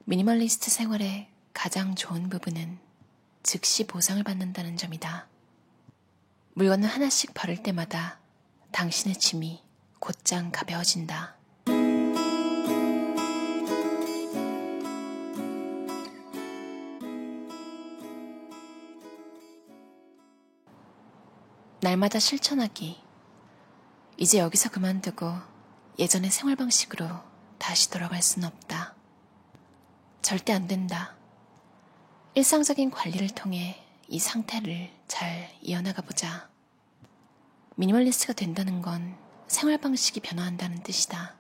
미니멀리스트 생활의 가장 좋은 부분은 즉시 보상을 받는다는 점이다. 물건을 하나씩 버릴 때마다 당신의 짐이 곧장 가벼워진다. 날마다 실천하기. 이제 여기서 그만두고 예전의 생활 방식으로 다시 돌아갈 수는 없다. 절대 안 된다. 일상적인 관리를 통해 이 상태를 잘 이어나가 보자. 미니멀리스트가 된다는 건 생활 방식이 변화한다는 뜻이다.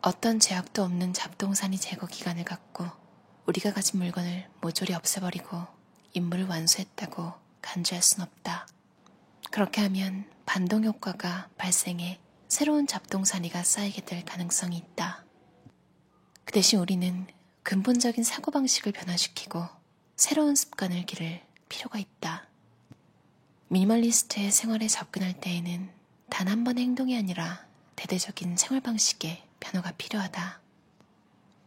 어떤 제약도 없는 잡동사니 제거 기간을 갖고 우리가 가진 물건을 모조리 없애버리고 임무를 완수했다고 간주할 순 없다. 그렇게 하면 반동 효과가 발생해 새로운 잡동사니가 쌓이게 될 가능성이 있다. 그 대신 우리는 근본적인 사고방식을 변화시키고 새로운 습관을 기를 필요가 있다. 미니멀리스트의 생활에 접근할 때에는 단 한 번의 행동이 아니라 대대적인 생활 방식의 변화가 필요하다.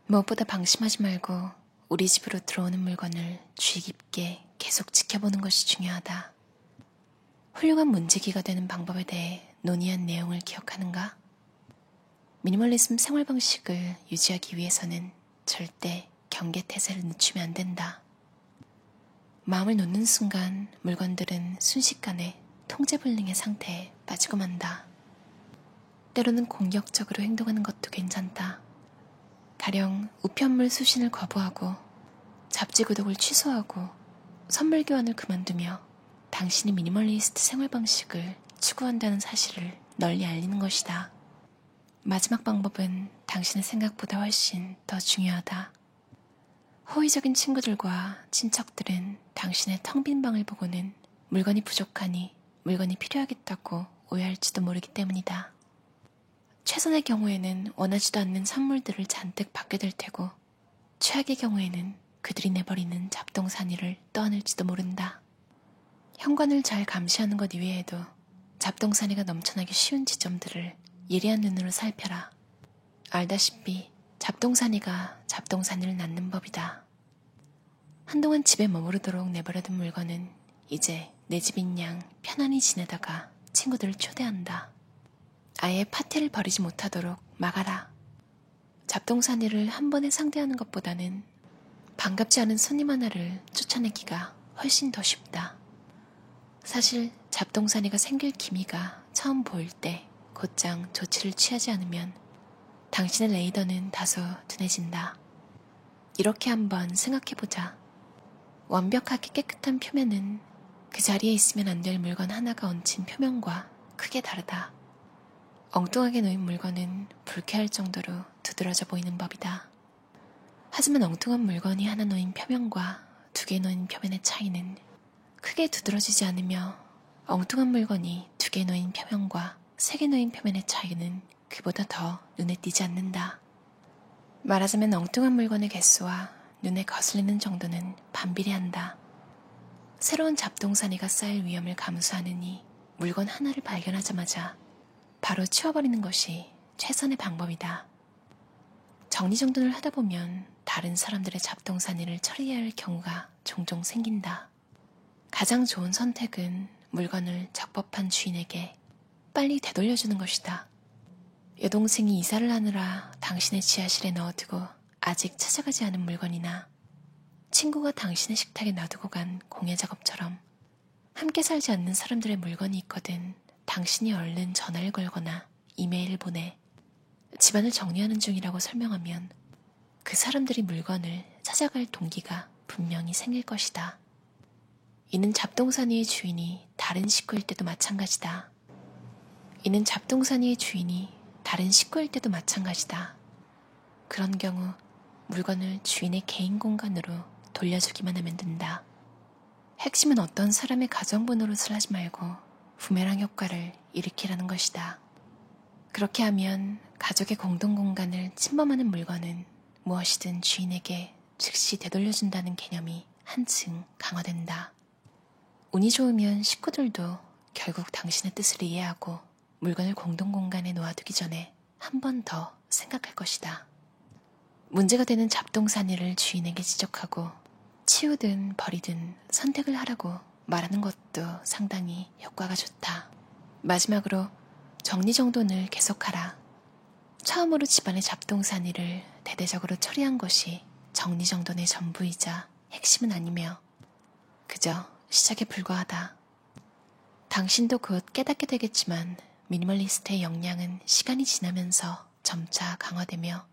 무엇보다 방심하지 말고 우리 집으로 들어오는 물건을 주의 깊게 계속 지켜보는 것이 중요하다. 훌륭한 문지기가 되는 방법에 대해 논의한 내용을 기억하는가? 미니멀리즘 생활 방식을 유지하기 위해서는 절대 경계태세를 늦추면 안 된다. 마음을 놓는 순간 물건들은 순식간에 통제불능의 상태에 빠지고 만다. 때로는 공격적으로 행동하는 것도 괜찮다. 가령 우편물 수신을 거부하고 잡지 구독을 취소하고 선물 교환을 그만두며 당신이 미니멀리스트 생활 방식을 추구한다는 사실을 널리 알리는 것이다. 마지막 방법은 당신의 생각보다 훨씬 더 중요하다. 호의적인 친구들과 친척들은 당신의 텅 빈 방을 보고는 물건이 부족하니 물건이 필요하겠다고 오해할지도 모르기 때문이다. 최선의 경우에는 원하지도 않는 선물들을 잔뜩 받게 될 테고 최악의 경우에는 그들이 내버리는 잡동사니를 떠안을지도 모른다. 현관을 잘 감시하는 것 이외에도 잡동사니가 넘쳐나기 쉬운 지점들을 예리한 눈으로 살펴라. 알다시피 잡동사니가 잡동사니를 낳는 법이다. 한동안 집에 머무르도록 내버려둔 물건은 이제 내 집인 양 편안히 지내다가 친구들을 초대한다. 아예 파티를 벌이지 못하도록 막아라. 잡동사니를 한 번에 상대하는 것보다는 반갑지 않은 손님 하나를 쫓아내기가 훨씬 더 쉽다. 사실 잡동사니가 생길 기미가 처음 보일 때 곧장 조치를 취하지 않으면 당신의 레이더는 다소 둔해진다. 이렇게 한번 생각해보자. 완벽하게 깨끗한 표면은 그 자리에 있으면 안 될 물건 하나가 얹힌 표면과 크게 다르다. 엉뚱하게 놓인 물건은 불쾌할 정도로 두드러져 보이는 법이다. 하지만 엉뚱한 물건이 하나 놓인 표면과 두 개 놓인 표면의 차이는 크게 두드러지지 않으며 엉뚱한 물건이 두 개 놓인 표면과 세 개 놓인 표면의 차이는 그보다 더 눈에 띄지 않는다. 말하자면 엉뚱한 물건의 개수와 눈에 거슬리는 정도는 반비례한다. 새로운 잡동사니가 쌓일 위험을 감수하느니 물건 하나를 발견하자마자 바로 치워버리는 것이 최선의 방법이다. 정리정돈을 하다 보면 다른 사람들의 잡동사니를 처리해야 할 경우가 종종 생긴다. 가장 좋은 선택은 물건을 적법한 주인에게 빨리 되돌려주는 것이다. 여동생이 이사를 하느라 당신의 지하실에 넣어두고 아직 찾아가지 않은 물건이나 친구가 당신의 식탁에 놔두고 간 공예 작업처럼 함께 살지 않는 사람들의 물건이 있거든 당신이 얼른 전화를 걸거나 이메일을 보내 집안을 정리하는 중이라고 설명하면 그 사람들이 물건을 찾아갈 동기가 분명히 생길 것이다. 이는 잡동사니의 주인이 다른 식구일 때도 마찬가지다. 이는 잡동사니의 주인이 다른 식구일 때도 마찬가지다. 그런 경우 물건을 주인의 개인 공간으로 돌려주기만 하면 된다. 핵심은 어떤 사람의 가정부 노릇을 하지 말고 부메랑 효과를 일으키라는 것이다. 그렇게 하면 가족의 공동공간을 침범하는 물건은 무엇이든 주인에게 즉시 되돌려준다는 개념이 한층 강화된다. 운이 좋으면 식구들도 결국 당신의 뜻을 이해하고 물건을 공동공간에 놓아두기 전에 한 번 더 생각할 것이다. 문제가 되는 잡동사니를 주인에게 지적하고 치우든 버리든 선택을 하라고 말하는 것도 상당히 효과가 좋다. 마지막으로 정리정돈을 계속하라. 처음으로 집안의 잡동사니를 대대적으로 처리한 것이 정리정돈의 전부이자 핵심은 아니며 그저 시작에 불과하다. 당신도 곧 깨닫게 되겠지만 미니멀리스트의 역량은 시간이 지나면서 점차 강화되며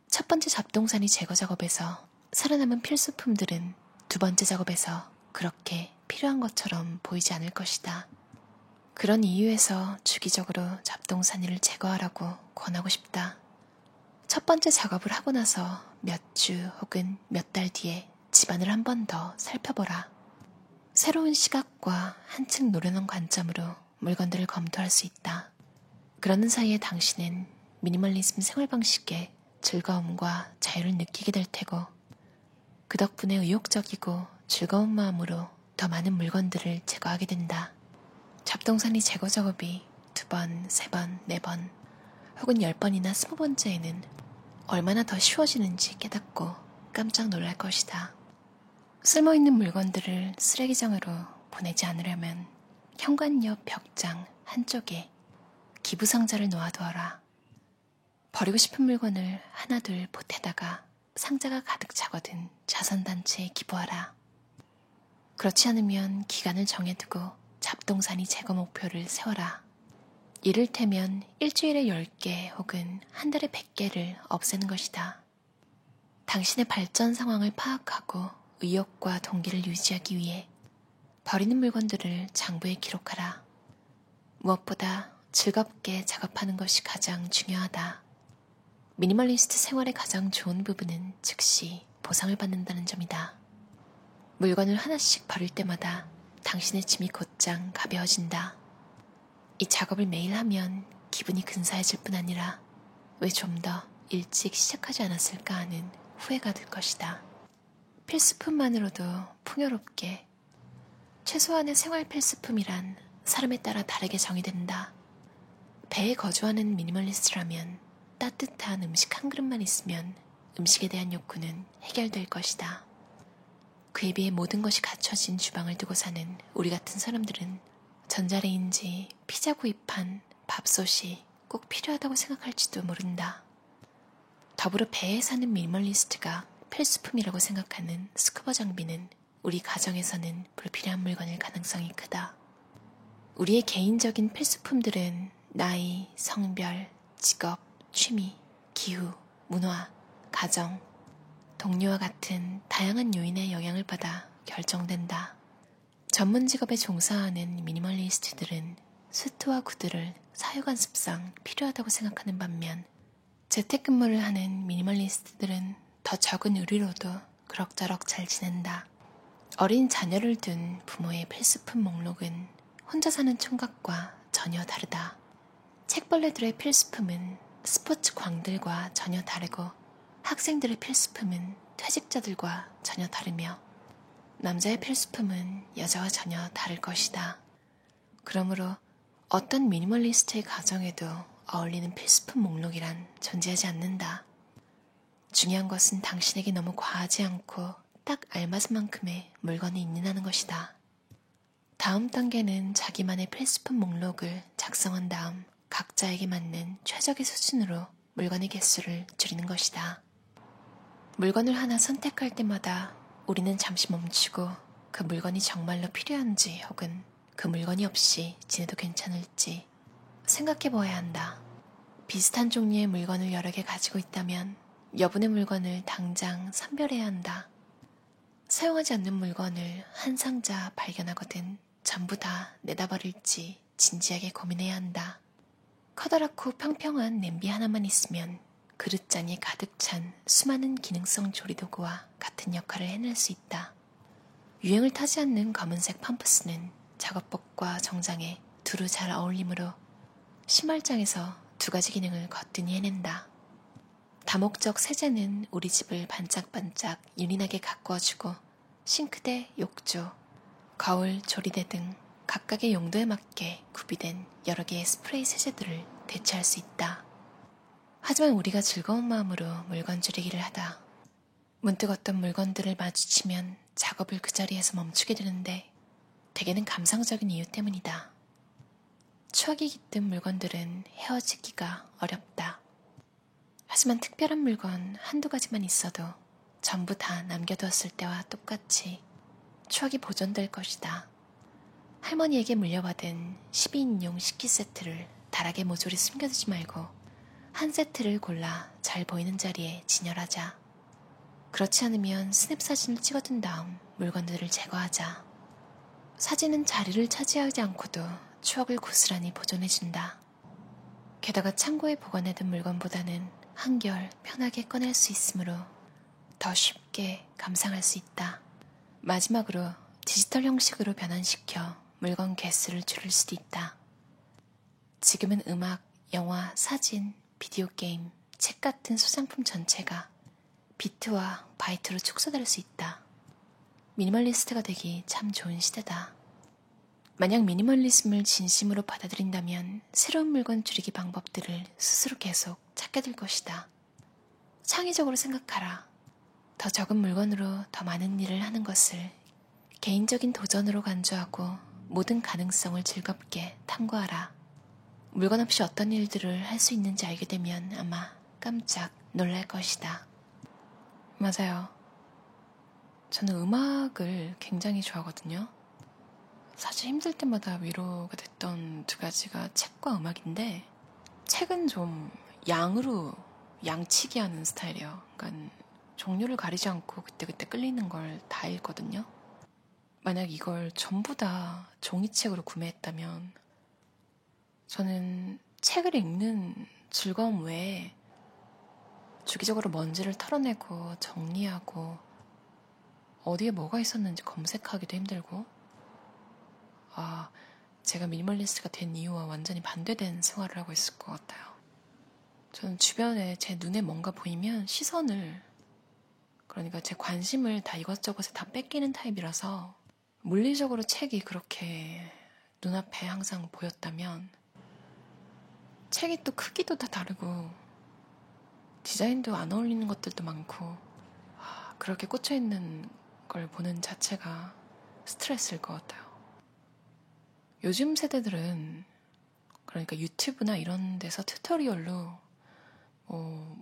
첫 번째 잡동사니 제거 작업에서 살아남은 필수품들은 두 번째 작업에서 그렇게 필요한 것처럼 보이지 않을 것이다. 그런 이유에서 주기적으로 잡동사니를 제거하라고 권하고 싶다. 첫 번째 작업을 하고 나서 몇 주 혹은 몇 달 뒤에 집안을 한 번 더 살펴보라. 새로운 시각과 한층 노련한 관점으로 물건들을 검토할 수 있다. 그러는 사이에 당신은 미니멀리즘 생활 방식에 즐거움과 자유를 느끼게 될 테고 그 덕분에 의욕적이고 즐거운 마음으로 더 많은 물건들을 제거하게 된다. 잡동사니 제거 작업이 2번, 3번, 4번 혹은 10번이나 20번째에는 얼마나 더 쉬워지는지 깨닫고 깜짝 놀랄 것이다. 쓸모있는 물건들을 쓰레기장으로 보내지 않으려면 현관 옆 벽장 한쪽에 기부상자를 놓아두어라. 버리고 싶은 물건을 하나둘 보태다가 상자가 가득 차거든 자선단체에 기부하라. 그렇지 않으면 기간을 정해두고 잡동사니 제거 목표를 세워라. 이를테면 일주일에 10개 혹은 한 달에 100개를 없애는 것이다. 당신의 발전 상황을 파악하고 의욕과 동기를 유지하기 위해 버리는 물건들을 장부에 기록하라. 무엇보다 즐겁게 작업하는 것이 가장 중요하다. 미니멀리스트 생활의 가장 좋은 부분은 즉시 보상을 받는다는 점이다. 물건을 하나씩 버릴 때마다 당신의 짐이 곧장 가벼워진다. 이 작업을 매일 하면 기분이 근사해질 뿐 아니라 왜 좀 더 일찍 시작하지 않았을까 하는 후회가 들 것이다. 필수품만으로도 풍요롭게 최소한의 생활 필수품이란 사람에 따라 다르게 정의된다. 배에 거주하는 미니멀리스트라면 따뜻한 음식 한 그릇만 있으면 음식에 대한 욕구는 해결될 것이다. 그에 비해 모든 것이 갖춰진 주방을 두고 사는 우리 같은 사람들은 전자레인지, 피자 구입한 밥솥이 꼭 필요하다고 생각할지도 모른다. 더불어 배에 사는 미니멀리스트가 필수품이라고 생각하는 스쿠버 장비는 우리 가정에서는 불필요한 물건일 가능성이 크다. 우리의 개인적인 필수품들은 나이, 성별, 직업, 취미, 기후, 문화, 가정, 동료와 같은 다양한 요인의 영향을 받아 결정된다. 전문 직업에 종사하는 미니멀리스트들은 수트와 구두를 사유관습상 필요하다고 생각하는 반면 재택근무를 하는 미니멀리스트들은 더 적은 의류로도 그럭저럭 잘 지낸다. 어린 자녀를 둔 부모의 필수품 목록은 혼자 사는 총각과 전혀 다르다. 책벌레들의 필수품은 스포츠 광들과 전혀 다르고 학생들의 필수품은 퇴직자들과 전혀 다르며 남자의 필수품은 여자와 전혀 다를 것이다. 그러므로 어떤 미니멀리스트의 가정에도 어울리는 필수품 목록이란 존재하지 않는다. 중요한 것은 당신에게 너무 과하지 않고 딱 알맞은 만큼의 물건이 있느냐는 것이다. 다음 단계는 자기만의 필수품 목록을 작성한 다음 각자에게 맞는 최적의 수준으로 물건의 개수를 줄이는 것이다. 물건을 하나 선택할 때마다 우리는 잠시 멈추고 그 물건이 정말로 필요한지 혹은 그 물건이 없이 지내도 괜찮을지 생각해 보아야 한다. 비슷한 종류의 물건을 여러 개 가지고 있다면 여분의 물건을 당장 선별해야 한다. 사용하지 않는 물건을 한 상자 발견하거든 전부 다 내다 버릴지 진지하게 고민해야 한다. 커다랗고 평평한 냄비 하나만 있으면 그릇장에 가득 찬 수많은 기능성 조리도구와 같은 역할을 해낼 수 있다. 유행을 타지 않는 검은색 펌프스는 작업복과 정장에 두루 잘 어울리므로 신발장에서 2가지 기능을 거뜬히 해낸다. 다목적 세제는 우리 집을 반짝반짝 윤인하게 가꾸어주고 싱크대, 욕조, 거울, 조리대 등 각각의 용도에 맞게 구비된 여러 개의 스프레이 세제들을 대체할 수 있다. 하지만 우리가 즐거운 마음으로 물건 줄이기를 하다 문득 어떤 물건들을 마주치면 작업을 그 자리에서 멈추게 되는데 대개는 감상적인 이유 때문이다. 추억이 깃든 물건들은 헤어지기가 어렵다. 하지만 특별한 물건 한두 가지만 있어도 전부 다 남겨두었을 때와 똑같이 추억이 보존될 것이다. 할머니에게 물려받은 12인용 식기 세트를 다락에 모조리 숨겨두지 말고 한 세트를 골라 잘 보이는 자리에 진열하자. 그렇지 않으면 스냅 사진을 찍어둔 다음 물건들을 제거하자. 사진은 자리를 차지하지 않고도 추억을 고스란히 보존해준다. 게다가 창고에 보관해둔 물건보다는 한결 편하게 꺼낼 수 있으므로 더 쉽게 감상할 수 있다. 마지막으로 디지털 형식으로 변환시켜 물건 개수를 줄일 수도 있다. 지금은 음악, 영화, 사진, 비디오 게임, 책 같은 소장품 전체가 비트와 바이트로 축소될 수 있다. 미니멀리스트가 되기 참 좋은 시대다. 만약 미니멀리즘을 진심으로 받아들인다면 새로운 물건 줄이기 방법들을 스스로 계속 찾게 될 것이다. 창의적으로 생각하라. 더 적은 물건으로 더 많은 일을 하는 것을 개인적인 도전으로 간주하고 모든 가능성을 즐겁게 탐구하라. 물건 없이 어떤 일들을 할 수 있는지 알게 되면 아마 깜짝 놀랄 것이다. 맞아요. 저는 음악을 굉장히 좋아하거든요. 사실 힘들 때마다 위로가 됐던 두 가지가 책과 음악인데 책은 좀 양으로 양치기 하는 스타일이에요. 그러니까 종류를 가리지 않고 그때그때 끌리는 걸 다 읽거든요. 만약 이걸 전부 다 종이책으로 구매했다면 저는 책을 읽는 즐거움 외에 주기적으로 먼지를 털어내고 정리하고 어디에 뭐가 있었는지 검색하기도 힘들고 제가 미니멀리스트가 된 이유와 완전히 반대된 생활을 하고 있을 것 같아요. 저는 주변에 제 눈에 뭔가 보이면 시선을 그러니까 제 관심을 다 이것저것에 다 뺏기는 타입이라서 물리적으로 책이 그렇게 눈앞에 항상 보였다면 책이 또 크기도 다 다르고 디자인도 안 어울리는 것들도 많고 그렇게 꽂혀있는 걸 보는 자체가 스트레스일 것 같아요. 요즘 세대들은 그러니까 유튜브나 이런 데서 튜토리얼로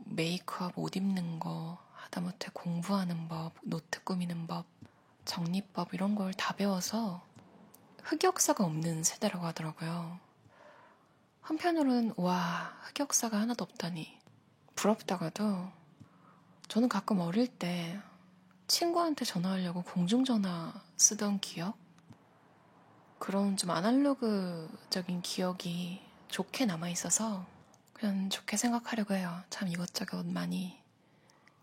메이크업, 옷 입는 거, 하다못해 공부하는 법, 노트 꾸미는 법, 정리법 이런 걸 다 배워서 흑역사가 없는 세대라고 하더라고요. 한편으로는 와, 흑역사가 하나도 없다니 부럽다가도 저는 가끔 어릴 때 친구한테 전화하려고 공중전화 쓰던 기억? 그런 좀 아날로그적인 기억이 좋게 남아있어서 그냥 좋게 생각하려고 해요. 참 이것저것 많이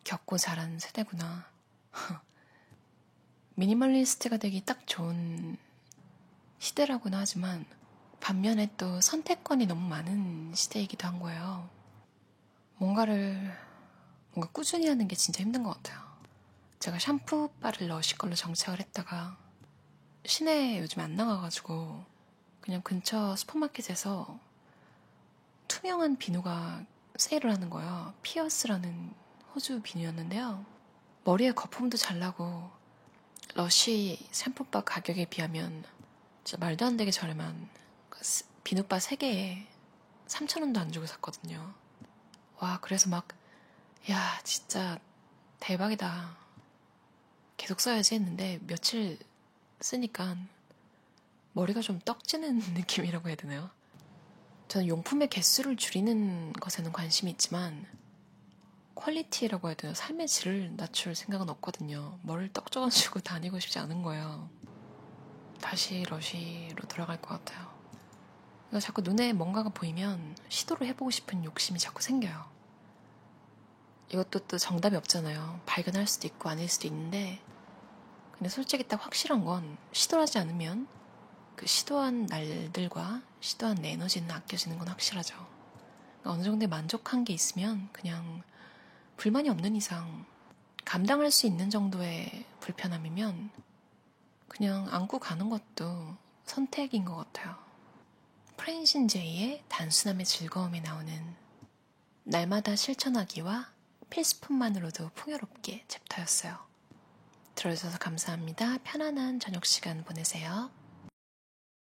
겪고 자란 세대구나. 미니멀리스트가 되기 딱 좋은 시대라고는 하지만 반면에 또 선택권이 너무 많은 시대이기도 한 거예요. 뭔가 꾸준히 하는 게 진짜 힘든 것 같아요. 제가 샴푸바를 러쉬 걸로 정착을 했다가 시내에 요즘 안 나가가지고 그냥 근처 슈퍼마켓에서 투명한 비누가 세일을 하는 거예요. 피어스라는 호주 비누였는데요. 머리에 거품도 잘 나고 러쉬 샴푸바 가격에 비하면 진짜 말도 안 되게 저렴한 비누바 3개에 3,000원도 안 주고 샀거든요. 와, 그래서 야, 진짜 대박이다. 계속 써야지 했는데 며칠 쓰니까 머리가 좀 떡지는 느낌이라고 해야 되나요? 저는 용품의 개수를 줄이는 것에는 관심이 있지만 퀄리티라고 해야 되나 삶의 질을 낮출 생각은 없거든요. 머리를 떡져가지고 다니고 싶지 않은 거예요. 다시 러쉬로 돌아갈 것 같아요. 그러니까 자꾸 눈에 뭔가가 보이면 시도를 해보고 싶은 욕심이 자꾸 생겨요. 이것도 또 정답이 없잖아요. 발견할 수도 있고 아닐 수도 있는데 근데 솔직히 딱 확실한 건 시도하지 않으면 그 시도한 날들과 시도한 내 에너지는 아껴지는 건 확실하죠. 그러니까 어느 정도의 만족한 게 있으면 그냥 불만이 없는 이상 감당할 수 있는 정도의 불편함이면 그냥 안고 가는 것도 선택인 것 같아요. 프랜신 제이의 단순함의 즐거움에 나오는 날마다 실천하기와 필수품만으로도 풍요롭게 챕터였어요. 들어주셔서 감사합니다. 편안한 저녁 시간 보내세요.